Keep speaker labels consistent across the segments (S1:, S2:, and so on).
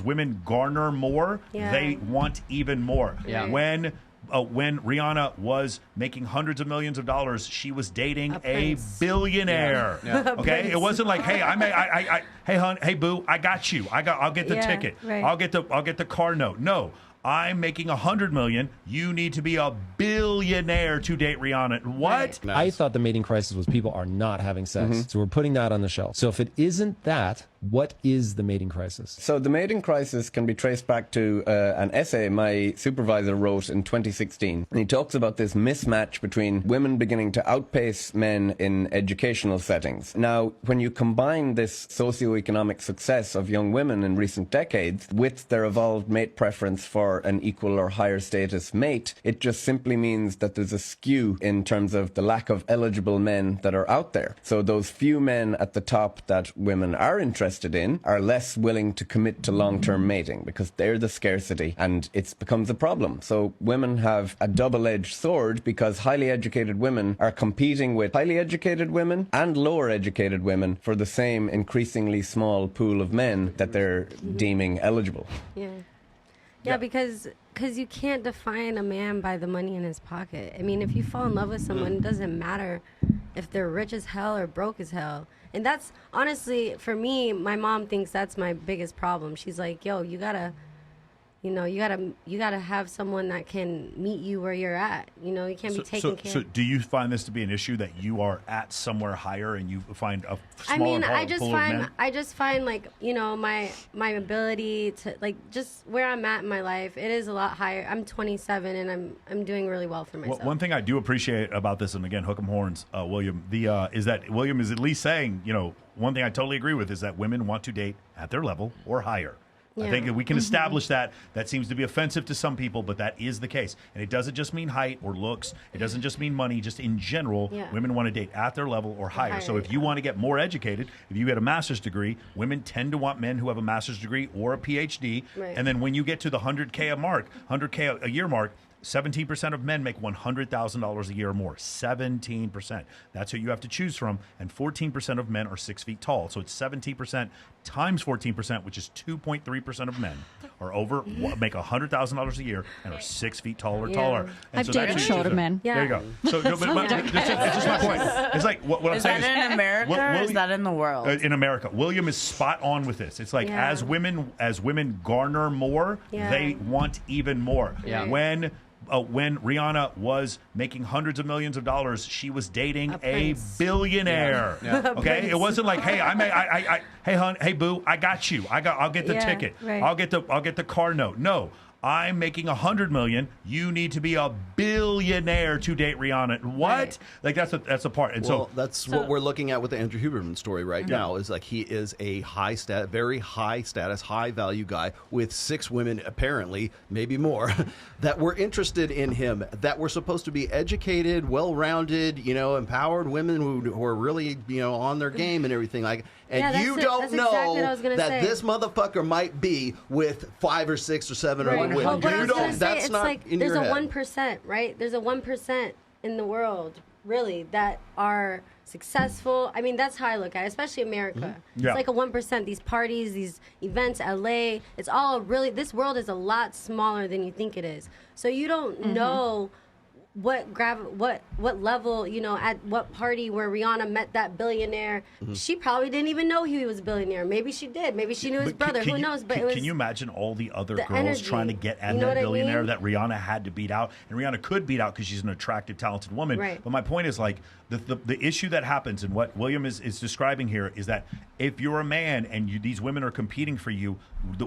S1: women garner more, they want even more.
S2: Yeah.
S1: When Rihanna was making hundreds of millions of dollars, she was dating a billionaire.
S3: Yeah.
S1: Okay, it wasn't like, hey, hey hon, hey boo, I got you. I'll get the ticket.
S3: Right.
S1: I'll get the car note. No. I'm making $100 million. You need to be a billionaire to date Rihanna. What?
S3: Right.
S4: Nice. I thought the mating crisis was people are not having sex. So we're putting that on the shelf. So if it isn't that, what is the mating crisis?
S2: So the mating crisis can be traced back to an essay my supervisor wrote in 2016. And he talks about this mismatch between women beginning to outpace men in educational settings. Now, when you combine this socioeconomic success of young women in recent decades with their evolved mate preference for an equal or higher status mate, it just simply means that there's a skew in terms of the lack of eligible men that are out there. So those few men at the top that women are interested in are less willing to commit to long-term mating because they're the scarcity and it becomes a problem. So women have a double-edged sword because highly educated women are competing with highly educated women and lower educated women for the same increasingly small pool of men that they're deeming eligible.
S5: Yeah, because you can't define a man by the money in his pocket. I mean, if you fall in love with someone, it doesn't matter if they're rich as hell or broke as hell. And that's, honestly, for me, my mom thinks that's my biggest problem. She's like, yo, you gotta have someone that can meet you where you're at. You know, you can't be taken care of.
S1: So do you find this to be an issue that you are at somewhere higher and you find a smaller pool of men?
S5: I just find, like, you know, my ability to, like, just where I'm at in my life, it is a lot higher. I'm 27 and I'm doing really well for myself.
S1: Well, one thing I do appreciate about this, and again, hook 'em horns, William, is that William is at least saying, you know, one thing I totally agree with is that women want to date at their level or higher. I think we can establish that. That seems to be offensive to some people, but that is the case. And it doesn't just mean height or looks. It doesn't just mean money. Just in general, women want to date at their level or higher. So if you want to get more educated, if you get a master's degree, women tend to want men who have a master's degree or a PhD.
S5: Right.
S1: And then when you get to the 100K a year mark, 17% of men make $100,000 a year or more. 17%. That's who you have to choose from. And 14% of men are 6 feet tall. So it's 17% times 14%, which is 2.3% of men are make $100,000 a year and are 6 feet tall or taller. And
S3: I've dated shorter men.
S1: There you go. So, it's just my point. It's like what I'm saying
S6: is that in America or is that in the world?
S1: In America. William is spot on with this. It's like as women garner more, they want even more.
S2: Yeah.
S1: When Rihanna was making hundreds of millions of dollars, she was dating a billionaire. Okay, it wasn't like, hey, hey hon, hey boo, I got you. I'll get the ticket.
S5: Right.
S1: I'll get the car note. No. I'm making $100 million. You need to be a billionaire to date Rihanna. What?
S5: Right.
S1: Like that's a part. And
S7: well, that's what we're looking at with the Andrew Huberman story right now. Is like he is a very high status, high value guy with 6 women, apparently, maybe more, that were interested in him. That were supposed to be educated, well-rounded, empowered women who are really on their game and everything like. And you don't know
S5: exactly
S7: that this motherfucker might be with 5 or 6 or 7 or 8 women.
S5: Well,
S7: You don't. That's
S5: it's
S7: not
S5: like
S7: in your
S5: there's
S7: head.
S5: a 1%, right? There's a 1% in the world, really, that are successful. I mean, that's how I look at it, especially America.
S1: Yeah.
S5: It's like a 1%. These parties, these events, LA, it's all really, this world is a lot smaller than you think it is. So you don't know what level, at what party where Rihanna met that billionaire. She probably didn't even know he was a billionaire. Maybe she did. Maybe she knew his brother. Who knows? But
S1: can you imagine all the other girls
S5: energy.
S1: trying to get at
S5: You know
S1: that
S5: what I
S1: billionaire
S5: mean?
S1: that Rihanna had to beat out? And Rihanna could beat out because she's an attractive, talented woman.
S5: Right.
S1: But my point is, like, the issue that happens and what William is describing here is that if you're a man and these women are competing for you,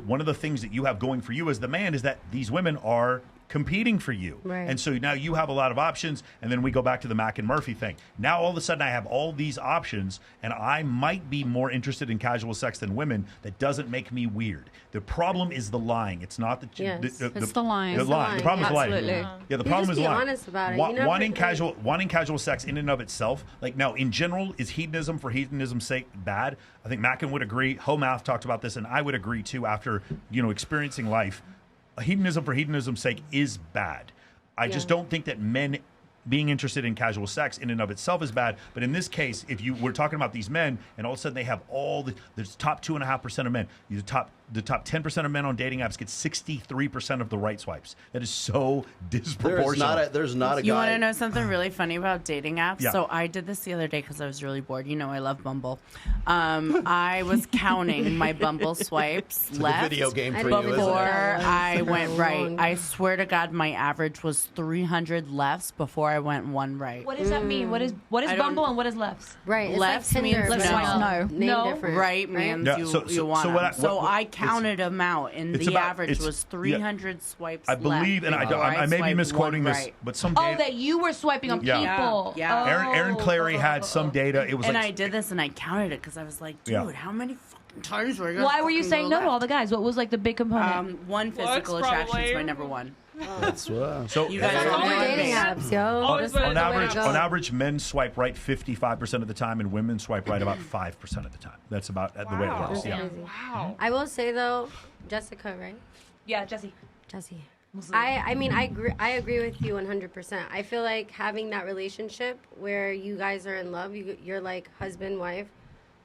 S1: one of the things that you have going for you as the man is that these women are competing for you.
S5: Right.
S1: And so now you have a lot of options, and then we go back to the Mac and Murphy thing. Now all of a sudden I have all these options, and I might be more interested in casual sex than women. That doesn't make me weird. The problem is the lying. It's not the
S3: it's the lying.
S1: The lying. The problem is lying.
S3: Absolutely.
S1: Yeah, the problem is
S5: be
S1: lying.
S5: honest about it.
S1: Wanting casual sex in and of itself, like, now in general, is hedonism for hedonism's sake bad? I think Mackin would agree. Homath talked about this, and I would agree too after experiencing life. Hedonism for hedonism's sake is bad. I just don't think that men being interested in casual sex in and of itself is bad. But in this case, if we're talking about these men, and all of a sudden they have all the top 2.5% of men, the top the top 10% of men on dating apps get 63% of the right swipes. That is so disproportionate.
S7: There's not a
S6: You
S7: guy.
S6: want to know something really funny about dating apps?
S1: Yeah.
S6: So I did this the other day because I was really bored. You know, I love Bumble. I was counting my Bumble swipes
S7: It's
S6: left
S7: like a video game for
S5: didn't
S7: you,
S5: even
S7: isn't
S5: know
S7: it?
S6: before
S5: that.
S6: I went right.
S5: Long.
S6: I swear to God, my average was 300 lefts before I went one right.
S3: What does that mean? What is
S6: I don't-
S3: Bumble and what is lefts?
S5: Right. It's
S6: Left
S5: like Tinder,
S6: means
S5: but
S3: Left swipe no.
S5: name
S3: No.
S5: different.
S6: Right means
S1: Yeah,
S6: you,
S1: so-
S6: you
S1: so
S6: want
S1: what
S6: them.
S1: I-
S6: So
S1: what-
S6: I counted them out, and
S1: it's
S6: the
S1: about-
S6: average
S1: it's-
S6: was 300 swipes
S1: I believe,
S6: left
S1: and
S6: before
S1: I may be
S6: swiped
S1: misquoting
S6: one
S1: this,
S6: right.
S1: but some
S3: Oh,
S1: data.
S3: that you were swiping on
S1: Yeah.
S3: people.
S6: Yeah.
S1: Aaron Clary had some data. It was
S6: And
S1: like
S6: I did this, and I counted it because I was like, dude,
S1: Yeah.
S6: how many fucking times were I gonna
S3: Why were you
S6: fucking
S3: saying
S6: go
S3: no to all
S6: left?
S3: the guys? What was like the big component?
S6: One, physical attraction is my number one.
S7: That's
S1: so.
S6: You guys
S5: That's
S6: are
S5: all
S6: doing
S5: dating
S6: me.
S5: apps, yo.
S8: Always
S5: That's
S8: been
S5: the
S8: a
S5: way to
S8: average-
S5: go.
S1: On average, men swipe right 55% of the time, and women swipe right about 5% of the time. That's about the way it
S8: Wow.
S1: works. Yeah.
S5: Crazy.
S8: Wow.
S5: I will say though, Jessica, right?
S3: Yeah, Jesse.
S5: Jesse. I mean I agree with you 100%. I feel like having that relationship where you guys are in love, you're like husband, wife,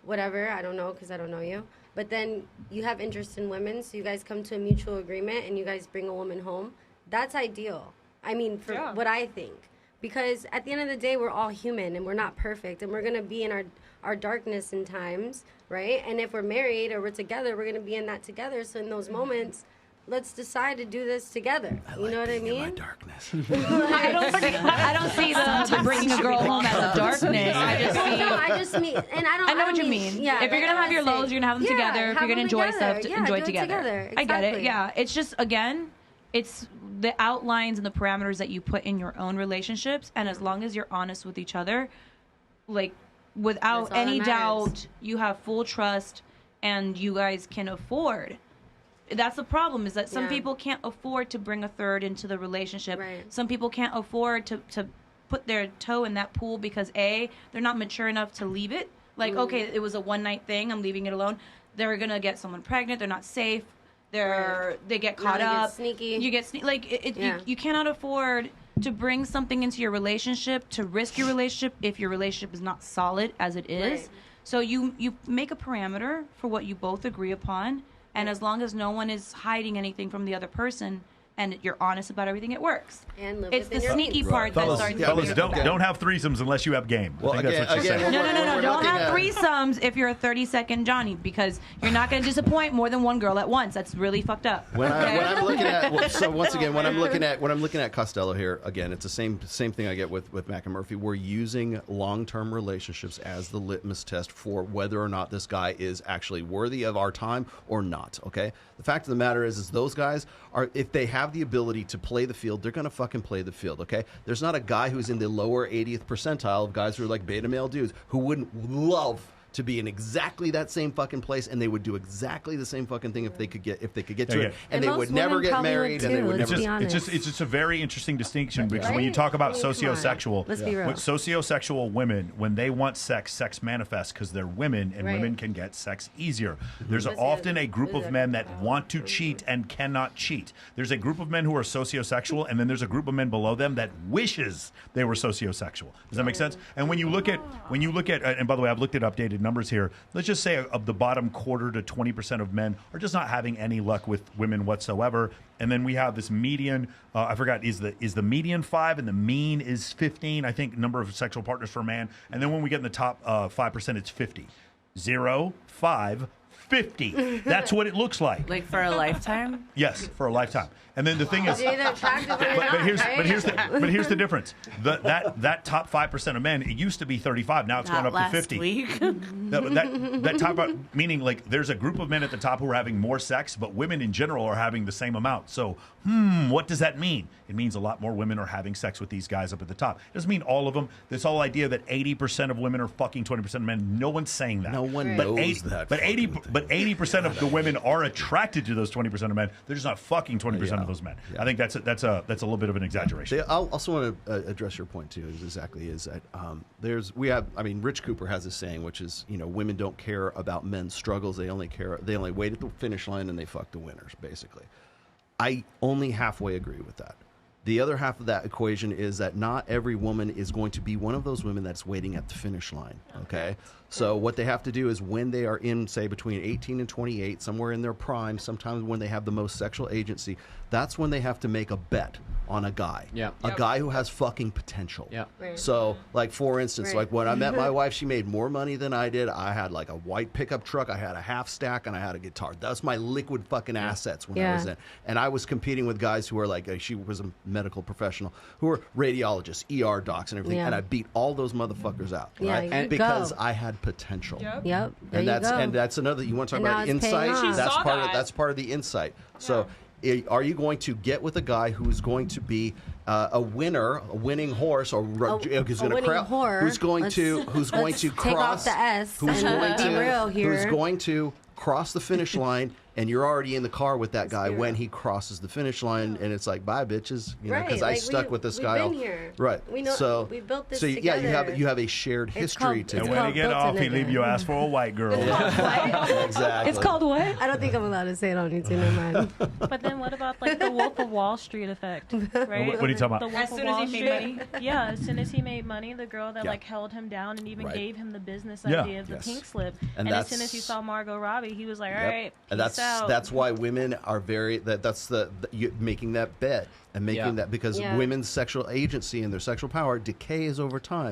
S5: whatever. I don't know because I don't know you. But then you have interest in women, so you guys come to a mutual agreement and you guys bring a woman home. That's ideal. I mean, for what I think. Because at the end of the day, we're all human and we're not perfect. And we're going to be in our darkness in times, right? And if we're married or we're together, we're going to be in that together. So in those moments, let's decide to do this together. You know what I mean?
S7: My darkness.
S3: I don't see the bringing a girl home as a darkness. I just see.
S5: No, I just mean, and I
S3: I know what you mean.
S5: Yeah,
S3: if you're
S5: like
S3: gonna
S5: I
S3: have your
S5: would say-
S3: lows, you're gonna have them
S5: Yeah,
S3: together. If
S5: have
S3: you're gonna
S5: them
S3: enjoy
S5: together.
S3: stuff,
S5: Yeah,
S3: enjoy
S5: do it
S3: together. I get it.
S5: Exactly.
S3: Yeah, it's just again, it's the outlines and the parameters that you put in your own relationships, and as long as you're honest with each other, like without
S5: That's all
S3: any
S5: that matters.
S3: doubt, you have full trust, and you guys can afford. That's the problem, is that some
S5: Yeah.
S3: people can't afford to bring a third into the relationship.
S5: Right.
S3: Some people can't afford to put their toe in that pool because A, they're not mature enough to leave it. Like, okay, it was a one night thing, I'm leaving it alone. They're gonna get someone pregnant, they're not safe, they get caught
S5: they get
S3: up.
S5: sneaky.
S3: You get
S5: Yeah.
S3: you cannot afford to bring something into your relationship, to risk your relationship if your relationship is not solid as it is.
S5: Right.
S3: So you make a parameter for what you both agree upon, and as long as no one is hiding anything from the other person and you're honest about everything, it works.
S5: And live
S3: It's the
S5: within your
S3: sneaky
S5: means.
S3: part that
S1: Fellas,
S3: starts.
S1: fellas,
S3: to get
S1: don't have threesomes unless you have game.
S7: Well,
S1: I think that's what she's
S7: again,
S1: saying.
S3: no,
S7: we're
S3: don't
S7: looking
S3: have
S7: at-
S3: threesomes if you're a 30-second Johnny, because you're not going to disappoint more than one girl at once. That's really fucked up.
S7: When
S3: Okay?
S7: I'm looking at, so once again, when I'm looking at Costello here, again, it's the same thing I get with Mac and Murphy. We're using long-term relationships as the litmus test for whether or not this guy is actually worthy of our time or not. Okay, the fact of the matter is those guys are, if they have the ability to play the field, they're going to fucking play the field. Okay, there's not a guy who's in the lower 80th percentile of guys who are like beta male dudes who wouldn't love to be in exactly that same fucking place, and they would do exactly the same fucking thing if they could get to it,
S1: Yeah.
S7: and
S5: And
S7: they
S5: most
S7: would never
S5: women
S7: get
S5: probably would
S7: married, and they
S5: too,
S7: would
S5: let's
S7: never.
S5: be honest.
S1: It's just a very interesting distinction because when you
S5: Right?
S1: talk about
S5: I mean, come on.
S1: sociosexual,
S5: Let's be real.
S1: with sociosexual women, when they want sex, sex manifests because they're women, and
S5: Right.
S1: women can get sex easier. There's
S5: Let's
S1: often
S5: see.
S1: a group of men that want to cheat and cannot cheat. There's a group of men who are sociosexual, and then there's a group of men below them that wishes they were sociosexual. Does that make sense? And when you look at, and by the way, I've looked at updated numbers here. Let's just say of the bottom quarter to 20% of men are just not having any luck with women whatsoever. And then we have this median. I forgot, is the median 5 and the mean is 15? I think number of sexual partners for a man. And then when we get in the top 5%, it's 50. 0, 5, 50. That's what it looks like.
S6: Like for a lifetime?
S1: Yes, for a lifetime. And then the thing is,
S5: You're either attractive or you're
S1: but
S5: not,
S1: here's
S5: right?
S1: but here's the difference. That top 5% of men, it used to be 35. Now it's
S6: Not
S1: going up
S6: last
S1: to 50.
S6: week.
S1: That top, meaning like there's a group of men at the top who are having more sex, but women in general are having the same amount. So, what does that mean? It means a lot more women are having sex with these guys up at the top. It doesn't mean all of them. This whole idea that 80% of women are fucking 20% of men. No one's saying that.
S7: No one
S1: But
S7: knows that.
S1: But
S7: fucking thing.
S1: 80% of the women are attracted to those 20% of men. They're just not fucking 20% of those men. I think that's a little bit of an exaggeration.
S7: I also want to address your point too. Is that Rich Cooper has a saying, which is, women don't care about men's struggles. They only wait at the finish line and they fuck the winners. Basically, I only halfway agree with that. The other half of that equation is that not every woman is going to be one of those women that's waiting at the finish line. Okay. So what they have to do is when they are in, say, between 18 and 28, somewhere in their prime, sometimes when they have the most sexual agency, that's when they have to make a bet on a guy.
S8: Yeah.
S7: A guy who has fucking potential.
S8: Yeah.
S5: Right.
S7: So, like, for instance,
S5: Right.
S7: like when I met my wife, she made more money than I did. I had like a white pickup truck, I had a half stack, and I had a guitar. That's my liquid fucking assets when I was
S5: Yeah.
S7: in. And I was competing with guys who were like, she was a medical professional, who were radiologists, ER docs, and everything.
S5: Yeah.
S7: And I beat all those motherfuckers out,
S5: Yeah,
S7: right?
S5: you
S7: And
S5: go.
S7: because I had potential.
S3: Yep.
S5: Yep. There
S7: And
S5: you
S7: that's
S5: go.
S7: and that's another. You want to talk
S5: And now
S7: about
S5: it's paying
S7: insight?
S5: off. She
S7: That's
S9: saw
S7: part of
S9: that.
S7: that's part of the insight. So. Are you going to get with a guy who's going to be a winner, a winning horse, or who's going
S5: winning whore.
S7: who's going
S5: Let's-
S7: to who's going
S5: let's
S7: to
S5: take
S7: cross
S5: off the S
S7: who's
S5: and
S7: going
S5: be
S7: to
S5: real here.
S7: who's going to cross the finish line, and you're already in the car with that guy when he crosses the finish line, and it's like, bye, bitches, you know,
S5: Right,
S7: because I
S5: like
S7: stuck with this
S5: we've
S7: guy.
S5: been here.
S7: Right.
S5: We know-
S7: So
S5: we built this
S7: So yeah,
S5: together.
S7: you have a shared
S5: It's
S7: history
S5: called-
S1: And
S7: together.
S5: it's
S1: when he
S5: called
S1: get
S5: built
S1: off,
S5: in
S1: he leave
S5: again.
S1: your ass for a white girl.
S7: Exactly.
S9: It's called what?
S5: I don't think I'm allowed to say it on YouTube. Never mind.
S10: But then what about like the Wolf of Wall Street effect, right?
S1: What are you talking about?
S10: The Wolf
S3: As
S10: of
S3: soon as
S10: Wall
S3: he made
S10: Street. Yeah, as soon as he made money, the girl that
S7: Yeah.
S10: like held him down and even
S7: Right.
S10: gave him the business
S1: Yeah.
S10: idea of the
S7: Yes.
S10: pink slip.
S7: And
S10: And as soon as
S7: that's-
S10: he saw Margot Robbie, he was like, all
S7: Yep.
S10: right,
S7: And
S10: peace out.
S7: that's why women are very that's you making that bet and making
S8: Yeah.
S7: that because
S5: Yeah.
S7: women's sexual agency and their sexual power decays over time.